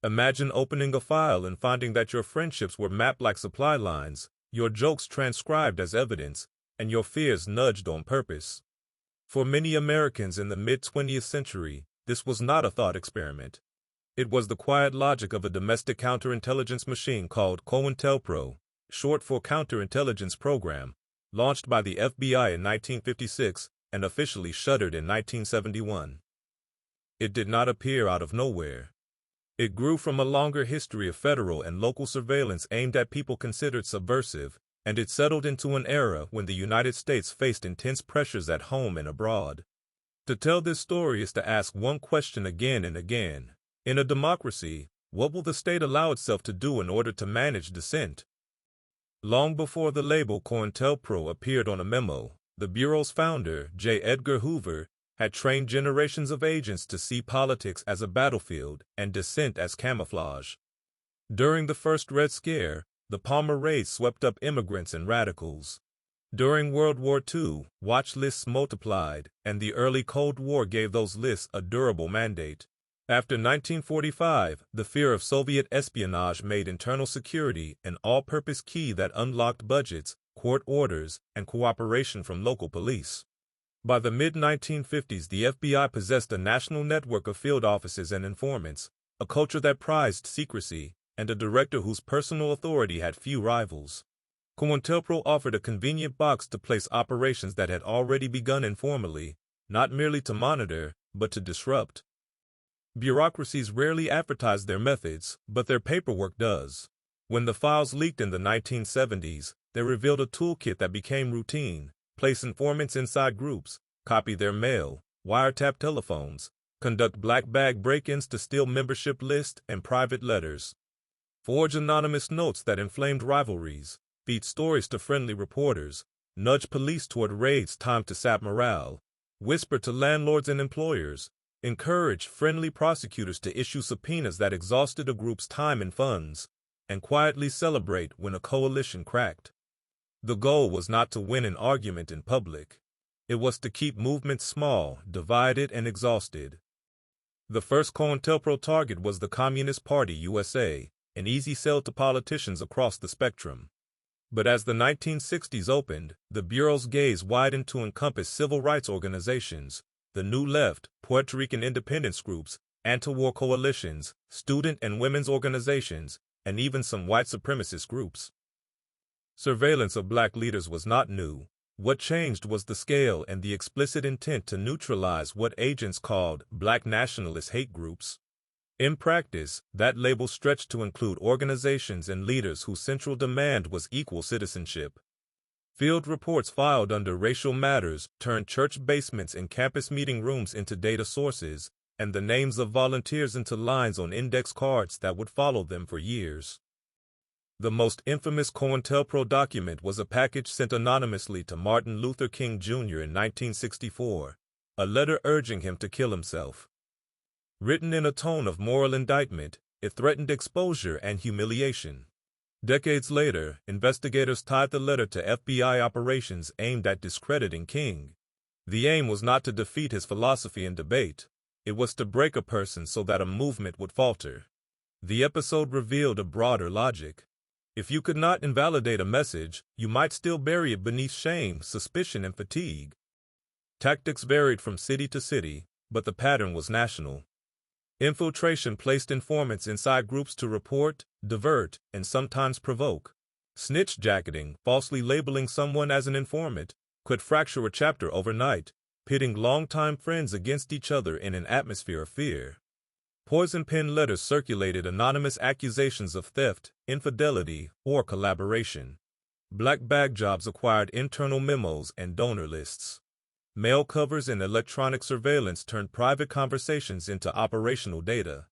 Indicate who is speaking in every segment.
Speaker 1: Imagine opening a file and finding that your friendships were mapped like supply lines, your jokes transcribed as evidence, and your fears nudged on purpose. For many Americans in the mid-20th century, this was not a thought experiment. It was the quiet logic of a domestic counterintelligence machine called COINTELPRO, short for Counterintelligence Program, launched by the FBI in 1956 and officially shuttered in 1971. It did not appear out of nowhere. It grew from a longer history of federal and local surveillance aimed at people considered subversive, and it settled into an era when the United States faced intense pressures at home and abroad. To tell this story is to ask one question again and again. In a democracy, what will the state allow itself to do in order to manage dissent? Long before the label COINTELPRO appeared on a memo, the Bureau's founder, J. Edgar Hoover, had trained generations of agents to see politics as a battlefield and dissent as camouflage. During the first Red Scare, the Palmer raids swept up immigrants and radicals. During World War II, watch lists multiplied, and the early Cold War gave those lists a durable mandate. After 1945, the fear of Soviet espionage made internal security an all-purpose key that unlocked budgets, court orders, and cooperation from local police. By the mid-1950s, the FBI possessed a national network of field offices and informants, a culture that prized secrecy, and a director whose personal authority had few rivals. COINTELPRO offered a convenient box to place operations that had already begun informally, not merely to monitor, but to disrupt. Bureaucracies rarely advertise their methods, but their paperwork does. When the files leaked in the 1970s, they revealed a toolkit that became routine: place informants inside groups, copy their mail, wiretap telephones, conduct black bag break-ins to steal membership lists and private letters, forge anonymous notes that inflamed rivalries, feed stories to friendly reporters, nudge police toward raids timed to sap morale, whisper to landlords and employers, encourage friendly prosecutors to issue subpoenas that exhausted a group's time and funds, and quietly celebrate when a coalition cracked. The goal was not to win an argument in public. It was to keep movements small, divided, and exhausted. The first COINTELPRO target was the Communist Party USA, an easy sell to politicians across the spectrum. But as the 1960s opened, the Bureau's gaze widened to encompass civil rights organizations, the New Left, Puerto Rican independence groups, anti-war coalitions, student and women's organizations, and even some white supremacist groups. Surveillance of black leaders was not new. What changed was the scale and the explicit intent to neutralize what agents called black nationalist hate groups. In practice, that label stretched to include organizations and leaders whose central demand was equal citizenship. Field reports filed under racial matters turned church basements and campus meeting rooms into data sources, and the names of volunteers into lines on index cards that would follow them for years. The most infamous COINTELPRO document was a package sent anonymously to Martin Luther King Jr. in 1964, a letter urging him to kill himself. Written in a tone of moral indictment, it threatened exposure and humiliation. Decades later, investigators tied the letter to FBI operations aimed at discrediting King. The aim was not to defeat his philosophy in debate. It was to break a person so that a movement would falter. The episode revealed a broader logic. If you could not invalidate a message, you might still bury it beneath shame, suspicion, and fatigue. Tactics varied from city to city, but the pattern was national. Infiltration placed informants inside groups to report, divert, and sometimes provoke. Snitch jacketing, falsely labeling someone as an informant, could fracture a chapter overnight, pitting longtime friends against each other in an atmosphere of fear. Poison pen letters circulated anonymous accusations of theft, infidelity, or collaboration. Black bag jobs acquired internal memos and donor lists. Mail covers and electronic surveillance turned private conversations into operational data.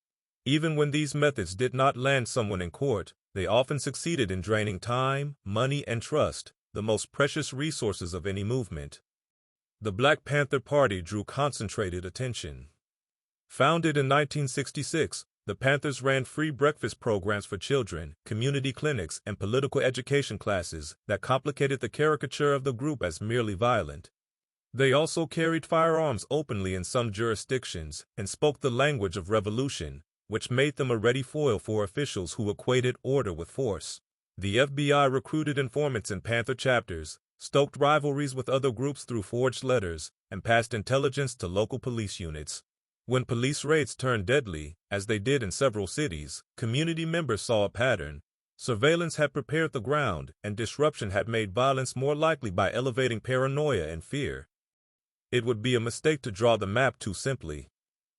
Speaker 1: Even when these methods did not land someone in court, they often succeeded in draining time, money, and trust, the most precious resources of any movement. The Black Panther Party drew concentrated attention. Founded in 1966, the Panthers ran free breakfast programs for children, community clinics, and political education classes that complicated the caricature of the group as merely violent. They also carried firearms openly in some jurisdictions and spoke the language of revolution, which made them a ready foil for officials who equated order with force. The FBI recruited informants in Panther chapters, stoked rivalries with other groups through forged letters, and passed intelligence to local police units. When police raids turned deadly, as they did in several cities, community members saw a pattern. Surveillance had prepared the ground, and disruption had made violence more likely by elevating paranoia and fear. It would be a mistake to draw the map too simply.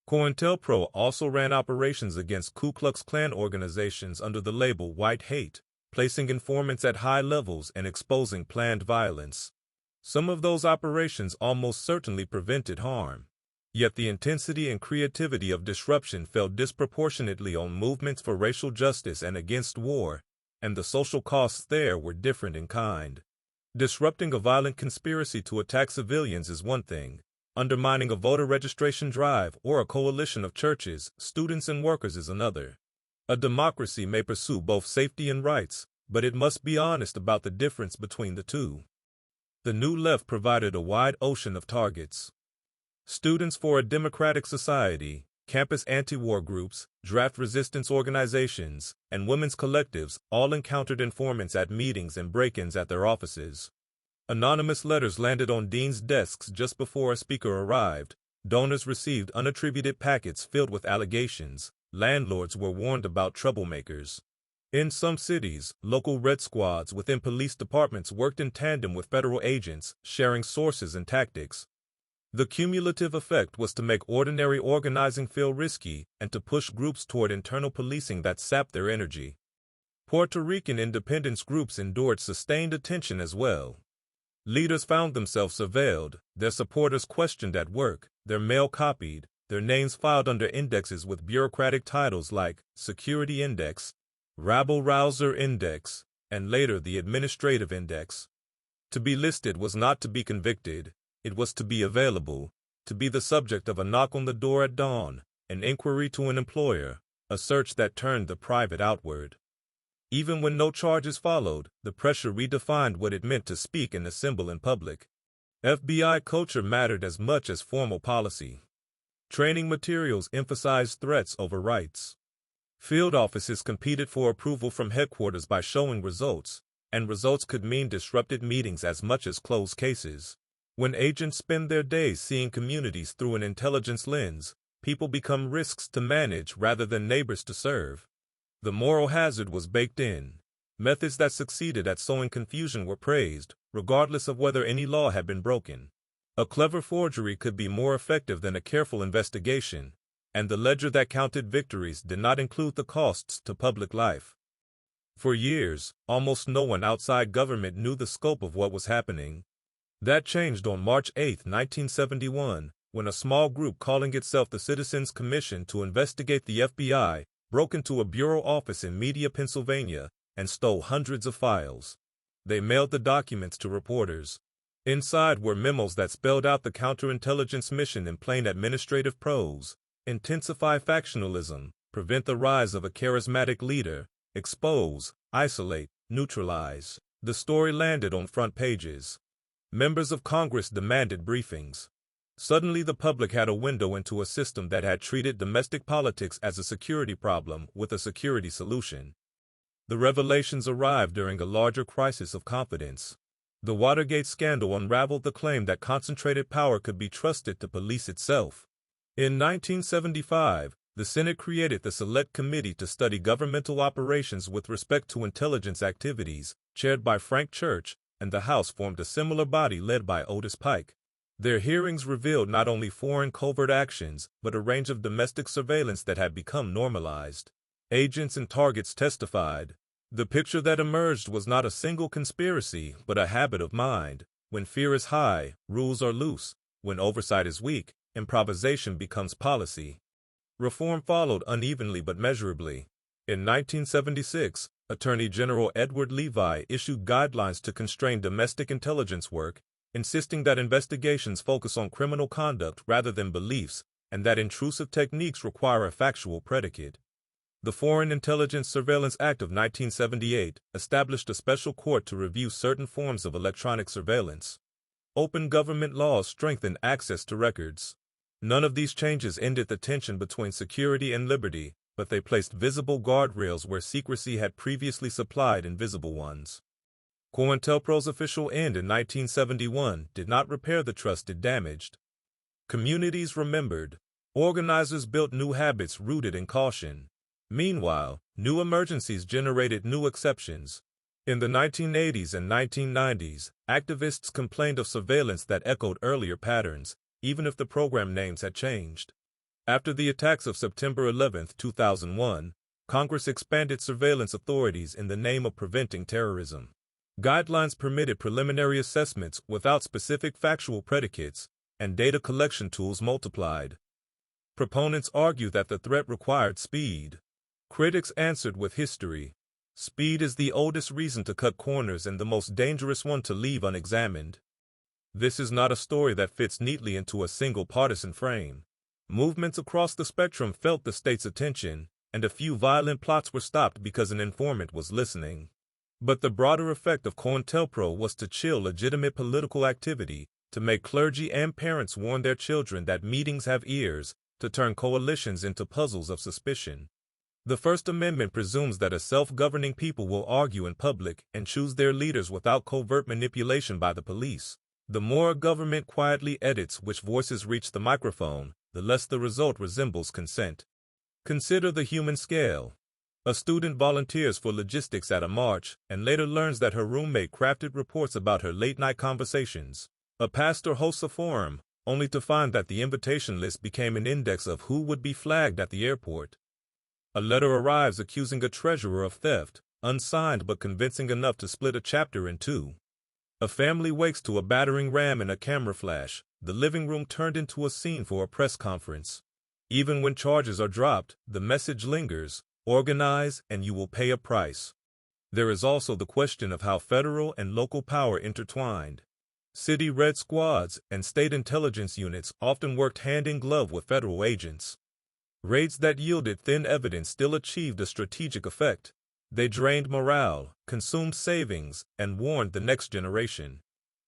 Speaker 1: COINTELPRO also ran operations against Ku Klux Klan organizations under the label White Hate, placing informants at high levels and exposing planned violence. Some of those operations almost certainly prevented harm. Yet the intensity and creativity of disruption fell disproportionately on movements for racial justice and against war, and the social costs there were different in kind. Disrupting a violent conspiracy to attack civilians is one thing. Undermining a voter registration drive or a coalition of churches, students, and workers is another. A democracy may pursue both safety and rights, but it must be honest about the difference between the two. The New Left provided a wide ocean of targets. Students for a Democratic Society, campus anti-war groups, draft resistance organizations, and women's collectives all encountered informants at meetings and break-ins at their offices. Anonymous letters landed on deans' desks just before a speaker arrived. Donors received unattributed packets filled with allegations. Landlords were warned about troublemakers. In some cities, local red squads within police departments worked in tandem with federal agents, sharing sources and tactics. The cumulative effect was to make ordinary organizing feel risky and to push groups toward internal policing that sapped their energy. Puerto Rican independence groups endured sustained attention as well. Leaders found themselves surveilled, their supporters questioned at work, their mail copied, their names filed under indexes with bureaucratic titles like Security Index, Rabble-rouser Index, and later the Administrative Index. To be listed was not to be convicted. It was to be available, to be the subject of a knock on the door at dawn, an inquiry to an employer, a search that turned the private outward. Even when no charges followed, the pressure redefined what it meant to speak and assemble in public. FBI culture mattered as much as formal policy. Training materials emphasized threats over rights. Field offices competed for approval from headquarters by showing results, and results could mean disrupted meetings as much as closed cases. When agents spend their days seeing communities through an intelligence lens, people become risks to manage rather than neighbors to serve. The moral hazard was baked in. Methods that succeeded at sowing confusion were praised, regardless of whether any law had been broken. A clever forgery could be more effective than a careful investigation, and the ledger that counted victories did not include the costs to public life. For years, almost no one outside government knew the scope of what was happening. That changed on March 8, 1971, when a small group calling itself the Citizens Commission to investigate the FBI broke into a bureau office in Media, Pennsylvania, and stole hundreds of files. They mailed the documents to reporters. Inside were memos that spelled out the counterintelligence mission in plain administrative prose: intensify factionalism, prevent the rise of a charismatic leader, expose, isolate, neutralize. The story landed on front pages. Members of Congress demanded briefings. Suddenly the public had a window into a system that had treated domestic politics as a security problem with a security solution. The revelations arrived during a larger crisis of confidence. The Watergate scandal unraveled the claim that concentrated power could be trusted to police itself. In 1975, the Senate created the Select Committee to study governmental operations with respect to intelligence activities, chaired by Frank Church, and the House formed a similar body led by Otis Pike. Their hearings revealed not only foreign covert actions, but a range of domestic surveillance that had become normalized. Agents and targets testified. The picture that emerged was not a single conspiracy, but a habit of mind. When fear is high, rules are loose. When oversight is weak, improvisation becomes policy. Reform followed unevenly but measurably. In 1976, Attorney General Edward Levi issued guidelines to constrain domestic intelligence work, insisting that investigations focus on criminal conduct rather than beliefs, and that intrusive techniques require a factual predicate. The Foreign Intelligence Surveillance Act of 1978 established a special court to review certain forms of electronic surveillance. Open government laws strengthened access to records. None of these changes ended the tension between security and liberty, but they placed visible guardrails where secrecy had previously supplied invisible ones. COINTELPRO's official end in 1971 did not repair the trust it damaged. Communities remembered. Organizers built new habits rooted in caution. Meanwhile, new emergencies generated new exceptions. In the 1980s and 1990s, activists complained of surveillance that echoed earlier patterns, even if the program names had changed. After the attacks of September 11, 2001, Congress expanded surveillance authorities in the name of preventing terrorism. Guidelines permitted preliminary assessments without specific factual predicates, and data collection tools multiplied. Proponents argue that the threat required speed. Critics answered with history. Speed is the oldest reason to cut corners and the most dangerous one to leave unexamined. This is not a story that fits neatly into a single partisan frame. Movements across the spectrum felt the state's attention, and a few violent plots were stopped because an informant was listening. But the broader effect of COINTELPRO was to chill legitimate political activity, to make clergy and parents warn their children that meetings have ears, to turn coalitions into puzzles of suspicion. The First Amendment presumes that a self-governing people will argue in public and choose their leaders without covert manipulation by the police. The more a government quietly edits which voices reach the microphone, the less the result resembles consent. Consider the human scale. A student volunteers for logistics at a march and later learns that her roommate crafted reports about her late-night conversations. A pastor hosts a forum, only to find that the invitation list became an index of who would be flagged at the airport. A letter arrives accusing a treasurer of theft, unsigned but convincing enough to split a chapter in two. A family wakes to a battering ram and a camera flash, the living room turned into a scene for a press conference. Even when charges are dropped, the message lingers: organize and you will pay a price. There is also the question of how federal and local power intertwined. City red squads and state intelligence units often worked hand in glove with federal agents. Raids that yielded thin evidence still achieved a strategic effect. They drained morale, consumed savings, and warned the next generation.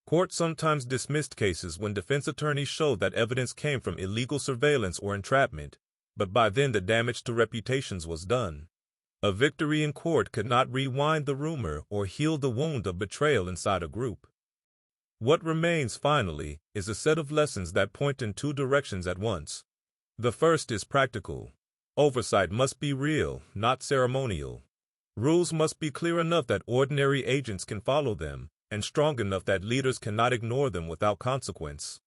Speaker 1: Courts sometimes dismissed cases when defense attorneys showed that evidence came from illegal surveillance or entrapment, but by then the damage to reputations was done. A victory in court could not rewind the rumor or heal the wound of betrayal inside a group. What remains, finally, is a set of lessons that point in two directions at once. The first is practical. Oversight must be real, not ceremonial. Rules must be clear enough that ordinary agents can follow them, and strong enough that leaders cannot ignore them without consequence.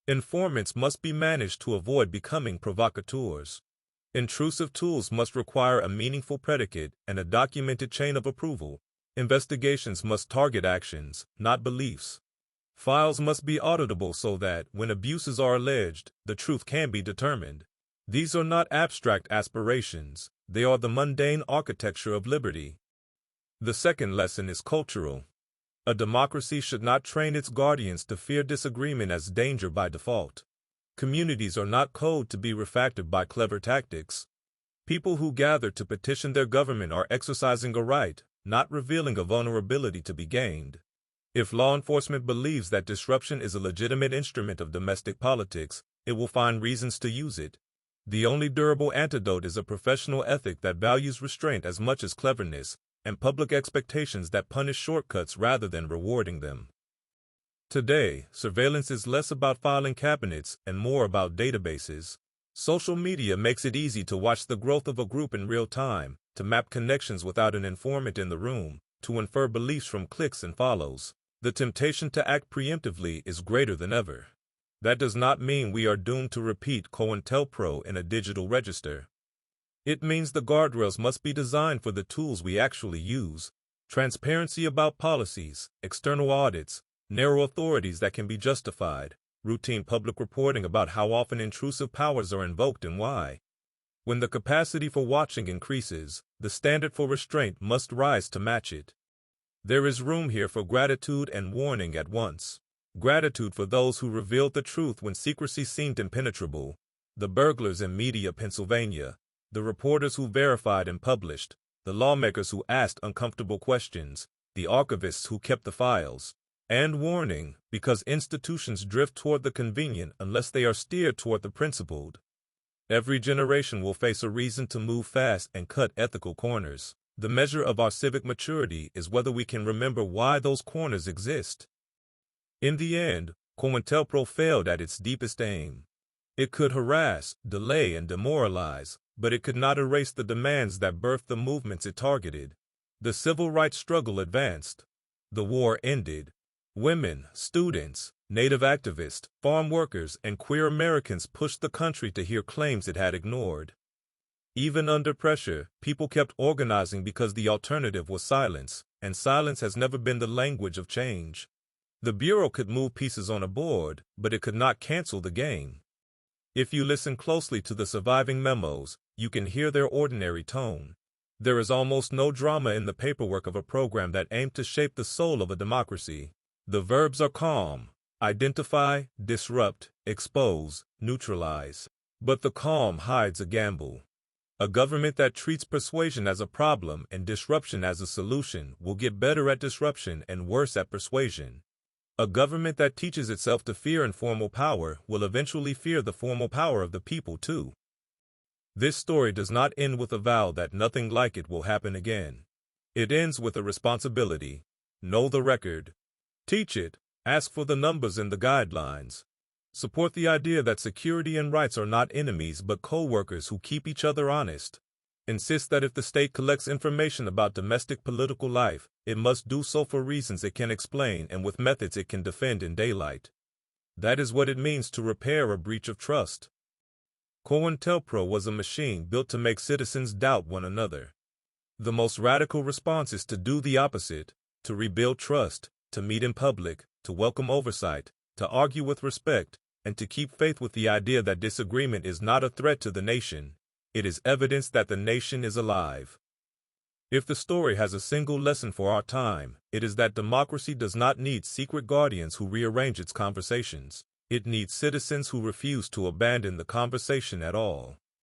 Speaker 1: Informants must be managed to avoid becoming provocateurs. Intrusive tools must require a meaningful predicate and a documented chain of approval. Investigations must target actions, not beliefs. Files must be auditable so that, when abuses are alleged, the truth can be determined. These are not abstract aspirations, they are the mundane architecture of liberty. The second lesson is cultural. A democracy should not train its guardians to fear disagreement as danger by default. Communities are not coded to be refactored by clever tactics. People who gather to petition their government are exercising a right, not revealing a vulnerability to be gained. If law enforcement believes that disruption is a legitimate instrument of domestic politics, it will find reasons to use it. The only durable antidote is a professional ethic that values restraint as much as cleverness, and public expectations that punish shortcuts rather than rewarding them. Today, surveillance is less about filing cabinets and more about databases. Social media makes it easy to watch the growth of a group in real time, to map connections without an informant in the room, to infer beliefs from clicks and follows. The temptation to act preemptively is greater than ever. That does not mean we are doomed to repeat COINTELPRO in a digital register. It means the guardrails must be designed for the tools we actually use: transparency about policies, external audits, narrow authorities that can be justified, routine public reporting about how often intrusive powers are invoked and why. When the capacity for watching increases, the standard for restraint must rise to match it. There is room here for gratitude and warning at once. Gratitude for those who revealed the truth when secrecy seemed impenetrable: the burglars in Media, Pennsylvania, the reporters who verified and published, the lawmakers who asked uncomfortable questions, the archivists who kept the files. And warning, because institutions drift toward the convenient unless they are steered toward the principled. Every generation will face a reason to move fast and cut ethical corners. The measure of our civic maturity is whether we can remember why those corners exist. In the end, COINTELPRO failed at its deepest aim. It could harass, delay, and demoralize, but it could not erase the demands that birthed the movements it targeted. The civil rights struggle advanced. The war ended. Women, students, Native activists, farm workers, and queer Americans pushed the country to hear claims it had ignored. Even under pressure, people kept organizing because the alternative was silence, and silence has never been the language of change. The Bureau could move pieces on a board, but it could not cancel the game. If you listen closely to the surviving memos, you can hear their ordinary tone. There is almost no drama in the paperwork of a program that aimed to shape the soul of a democracy. The verbs are calm: identify, disrupt, expose, neutralize. But the calm hides a gamble. A government that treats persuasion as a problem and disruption as a solution will get better at disruption and worse at persuasion. A government that teaches itself to fear informal power will eventually fear the formal power of the people too. This story does not end with a vow that nothing like it will happen again. It ends with a responsibility. Know the record. Teach it. Ask for the numbers and the guidelines. Support the idea that security and rights are not enemies but co-workers who keep each other honest. Insist that if the state collects information about domestic political life, it must do so for reasons it can explain and with methods it can defend in daylight. That is what it means to repair a breach of trust. COINTELPRO was a machine built to make citizens doubt one another. The most radical response is to do the opposite, to rebuild trust, to meet in public, to welcome oversight, to argue with respect, and to keep faith with the idea that disagreement is not a threat to the nation. It is evidence that the nation is alive. If the story has a single lesson for our time, it is that democracy does not need secret guardians who rearrange its conversations. It needs citizens who refuse to abandon the conversation at all.